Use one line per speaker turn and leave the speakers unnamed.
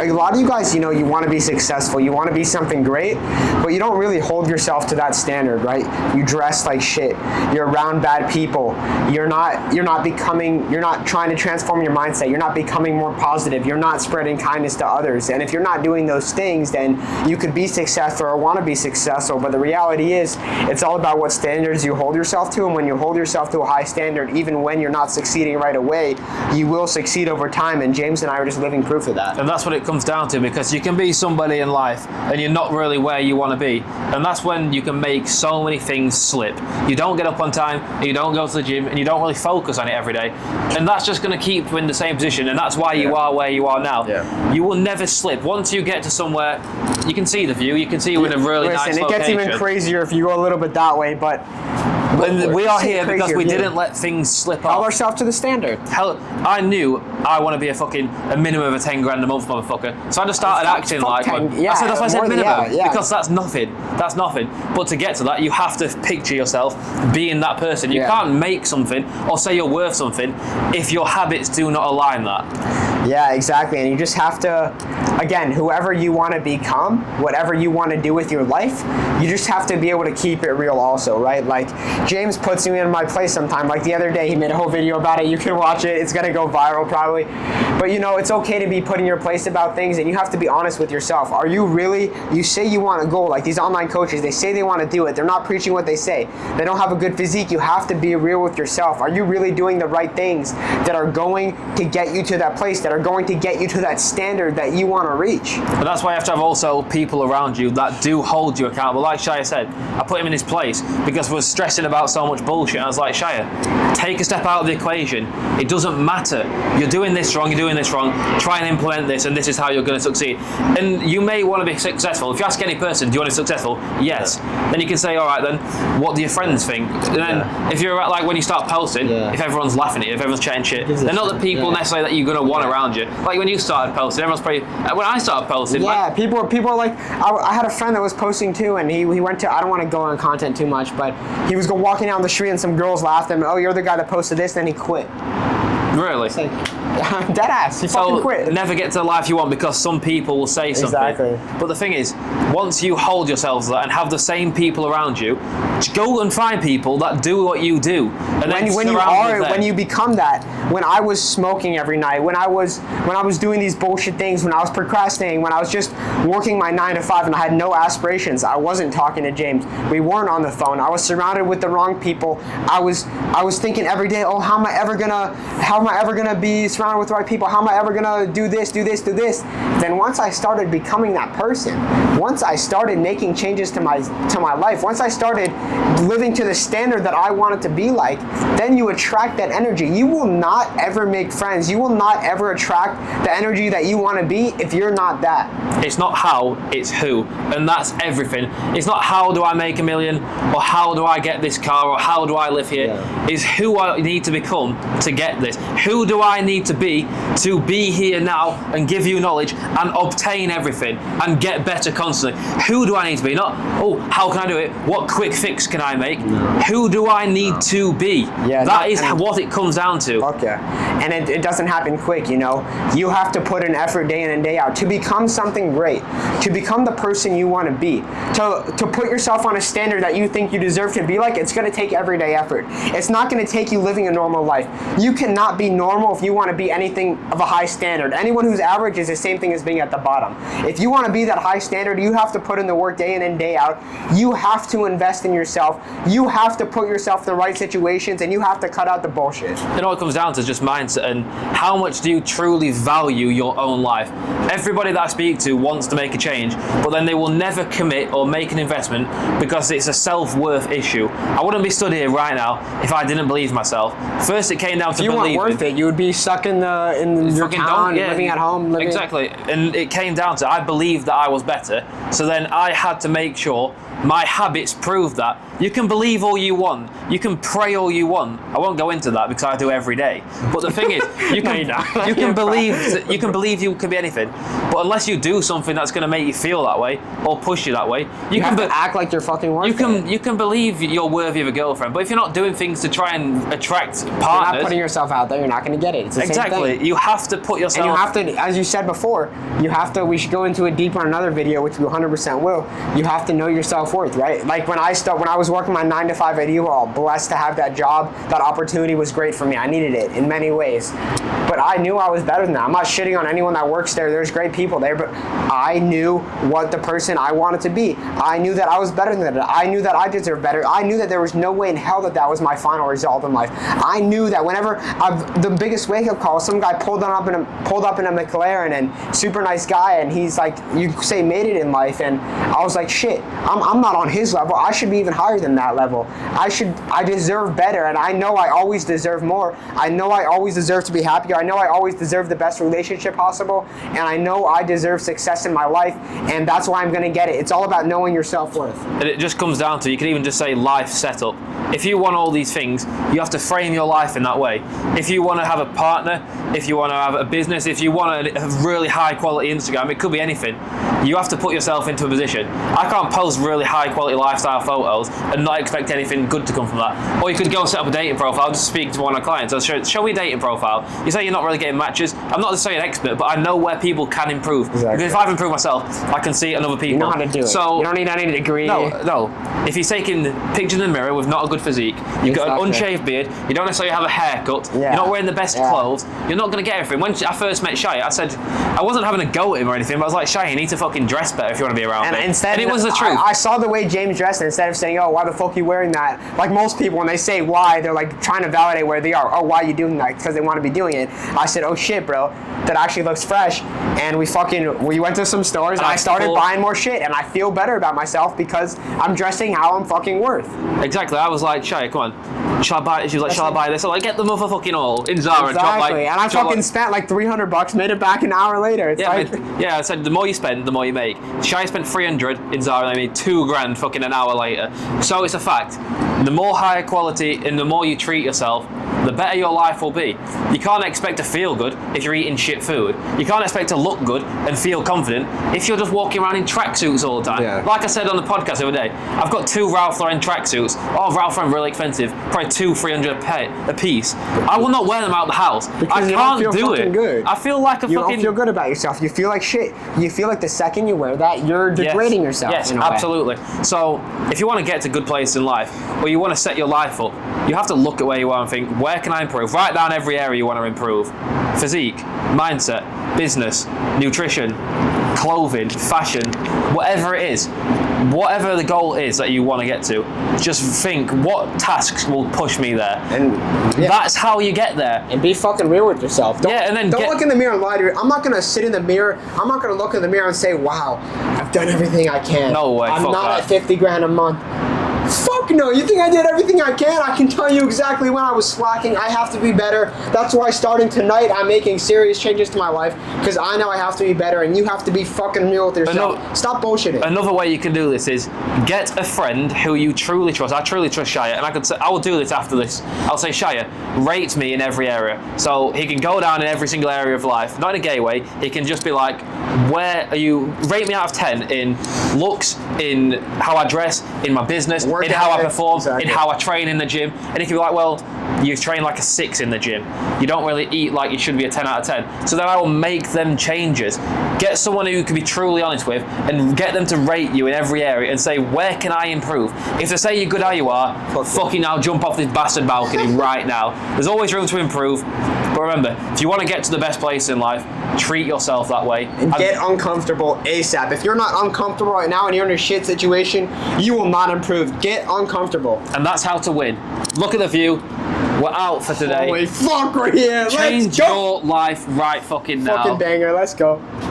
like a lot of you guys, you know, you want to be successful, you want to be something great, but you don't really hold yourself to that standard, right? You dress like shit. You're around bad people. You're not trying to transform your mindset. You're not becoming more positive. You're not spreading kindness to others. And if you're not doing those things, then you could be successful or want to be successful. But the reality is, it's all about what standards you hold yourself to. And when you hold yourself to a high standard, even when you're not succeeding right away, you will succeed over time. And James and I are just living proof of that.
And that's what it comes down to, because you can be somebody in life and you're not really where you want to be. And that's when you can make so many things slip. You don't get up on time, and you don't go to the gym, and you don't really focus on it every day. And that's just going to keep you in the same position. And that's why you are where you are now. Yeah. You will never slip. Once you get to somewhere, you can see the view, you can see you in a really nice location.
It gets even crazier if you go a little bit that way, but
we are here because we didn't let things slip off.
Held ourselves to the standard.
I knew I want to be a minimum of 10 grand a month motherfucker. So I just started acting like one. That's why I said minimum, because that's nothing. That's nothing. But to get to that, you have to picture yourself being that person. You can't make something or say you're worth something if your habits do not align that.
Yeah, exactly. And you just have to, again, whoever you want to become, whatever you want to do with your life, you just have to be able to keep it real also, right? Like, James puts me in my place sometime. Like the other day, he made a whole video about it. You can watch it. It's going to go viral probably. But, you know, it's okay to be put in your place about things, and you have to be honest with yourself. Are you really, you say you want a goal, like these online coaches, they say they want to do it. They're not preaching what they say. They don't have a good physique. You have to be real with yourself. Are you really doing the right things that are going to get you to that place, that are going to get you to that standard that you want to reach?
But that's why you have to have also people around you that do hold you accountable. Like Shia said, I put him in his place because we're stressing about so much bullshit. I was like, Shia, take a step out of the equation. It doesn't matter. You're doing this wrong, you're doing this wrong. Try and implement this, and this is how you're going to succeed. And you may want to be successful. If you ask any person, do you want to be successful? Yes. Then you can say, all right, then, what do your friends think? And then if you're like, when you start posting, if everyone's laughing at you, if everyone's chatting shit, they're not the people necessarily that you're going to want around you. Like when you started posting, everyone's probably, when I started posting.
Yeah, people are like, I had a friend that was posting too, and he went to, I don't want to go on content too much, but he was walking down the street and some girls laughed at him, oh, you're the guy that posted this, then he quit.
Really?
It's like, dead ass. He fucking quit.
Never get to the life you want because some people will say something. Exactly. But the thing is, once you hold yourselves to that and have the same people around you, go and find people that do what you do. And
when you become that, when I was smoking every night, when I was doing these bullshit things, when I was procrastinating, when I was just working my 9 to 5 and I had no aspirations, I wasn't talking to James. We weren't on the phone. I was surrounded with the wrong people. I was thinking every day, oh, how am I ever gonna be surrounded with the right people? How am I ever gonna do this? Then once I started becoming that person, once I started making changes to my life, once I started living to the standard that I wanted to be like, then you attract that energy. You will not ever make friends. You will not ever attract the energy that you want to be if you're not that.
It's not how, it's who. And that's everything. It's not how do I make $1 million, or how do I get this car, or how do I live here. It's who I need to become to get this. Who do I need to be here now and give you knowledge and obtain everything and get better constantly? Who do I need to be? Not, oh, how can I do it? What quick fix can I make? Who do I need to be? That is what it comes down to.
Okay. And it doesn't happen quick, you know. You have to put in effort day in and day out to become something great, to become the person you want to be, to put yourself on a standard that you think you deserve to be like. It's going to take everyday effort. It's not going to take you living a normal life. You cannot be normal if you want to be anything of a high standard. Anyone who's average is the same thing as being at the bottom. If you want to be that high standard, you have to put in the work day in and day out. You have to invest in yourself. You have to put yourself in the right situations, and you have to cut out the bullshit.
And all it comes down to is just mindset and how much do you truly value your own life. Everybody that I speak to wants to make a change, but then they will never commit or make an investment because it's a self-worth issue. I wouldn't be stood here right now if I didn't believe myself. First, it came down to believing. If you weren't worth
it, you would be stuck in your town, living at home.
Exactly. And it came down to I believed that I was better, so then I had to make sure My habits prove that. You can believe all you want. You can pray all you want. I won't go into that because I do every day. But the thing is, you can believe you can be anything. But unless you do something that's going to make you feel that way or push you that way,
you have to act like you're fucking worth it.
You can believe you're worthy of a girlfriend. But if you're not doing things to try and attract partners,
you're not putting yourself out there, you're not going to get it. It's the same thing.
You have to put yourself.
And you have to, as you said before, you have to. We should go into it deeper in another video, which we 100% will. You have to know your self-worth, right? Like when I was working my 9-to-5 at U-Haul, blessed to have that job. That opportunity was great for me. I needed it in many ways, but I knew I was better than that. I'm not shitting on anyone that works there. There's great people there, but I knew what the person I wanted to be. I knew that I was better than that. I knew that I deserved better. I knew that there was no way in hell that was my final result in life. I knew that whenever the biggest wake-up call, some guy pulled up in a McLaren and super nice guy, and he's like, you say made it in life, and I was like, shit, I'm not on his level. I should be even higher than that level. I deserve better, and I know I always deserve more. I know I always deserve to be happier. I know I always deserve the best relationship possible, and I know I deserve success in my life, and that's why I'm going to get it. It's all about knowing your self-worth.
And it just comes down to, you can even just say life setup. If you want all these things, you have to frame your life in that way. If you want to have a partner, if you want to have a business, if you want a really high quality Instagram, it could be anything. You have to put yourself into a position. I can't post really high quality lifestyle photos and not expect anything good to come from that. Or you could go and set up a dating profile, just speak to one of our clients. I'll show me a dating profile. You say you're not really getting matches. I'm not necessarily an expert, but I know where people can improve.
Exactly.
Because if I've improved myself, I can see it in other people.
You know how to do it. So you don't need any degree.
No. If you're taking pictures in the mirror with not a good physique, you've got an unshaved beard, you don't necessarily have a haircut, you're not wearing the best clothes, you're not going to get everything. When I first met Shai, I said, I wasn't having a go at him or anything, but I was like, Shai, you need to fucking dress better if you want to be around me. And it was the truth.
I saw the way James dressed, and instead of saying, oh, why the fuck are you wearing that? Like most people, when they say why, they're like trying to validate where they are. Oh, why are you doing that? Because they want to be doing it. I said, oh shit, bro, that actually looks fresh. And we went to some stores, and I started buying more shit, and I feel better about myself because I'm dressing how I'm fucking worth.
Exactly. I was like, Shai, come on. Shall I buy it? She was like, shall I buy this? I'm like, get the motherfucking all in Zara.
Exactly. And I fucking spent like $300, made it back an hour later. It's
I said, the more you spend, the more you make. Shai spent $300 in Zara, and I made $2,000 fucking an hour later. So it's a fact. The more higher quality and the more you treat yourself, the better your life will be. You can't expect to feel good if you're eating shit food. You can't expect to look good and feel confident if you're just walking around in tracksuits all the time. Yeah. Like I said on the podcast the other day, I've got 2 Ralph Lauren tracksuits. Oh, Ralph Lauren really expensive. Probably $200-$300 a piece. I will not wear them out the house.
Because
I can't do it.
Good.
I feel like
you don't feel good about yourself. You feel like shit. You feel like the second you wear that, you're degrading yourself.
Yes,
in a
absolutely.
way.
So if you want to get to good places in life, or you want to set your life up, you have to look at where you are and think, where can I improve? Write down every area you want to improve. Physique, mindset, business, nutrition, clothing, fashion, whatever it is. Whatever the goal is that you want to get to, just think, what tasks will push me there? And that's how you get there.
And be fucking real with yourself. Don't look in the mirror and lie to you. I'm not going to sit in the mirror. I'm not going to look in the mirror and say, wow, I've done everything I can.
No way.
I'm not at $50,000 a month. Fuck no, you think I did everything I can? I can tell you exactly when I was slacking. I have to be better. That's why starting tonight, I'm making serious changes to my life because I know I have to be better, and you have to be fucking real with yourself. Stop bullshitting.
Another way you can do this is get a friend who you truly trust. I truly trust Shia, and I will do this after this. I'll say, Shia, rate me in every area. So he can go down in every single area of life, not in a gay way. He can just be like, where are you? Rate me out of 10 in looks, in how I dress, in my business, in how I perform, in how I train in the gym. And if you're like, well, you train like a 6 in the gym, you don't really eat like you should be a 10 out of 10. So then I will make them changes. Get someone who you can be truly honest with and get them to rate you in every area and say, where can I improve? If they say you're good how you are, fucking I'll jump off this bastard balcony right now. There's always room to improve. But remember, if you want to get to the best place in life, treat yourself that way.
And get uncomfortable ASAP. If you're not uncomfortable right now and you're in a shit situation, you will not improve. Get uncomfortable.
And that's how to win. Look at the view. We're out for today.
Holy fuck, we're here.
Change your life right fucking now.
Fucking banger. Let's go.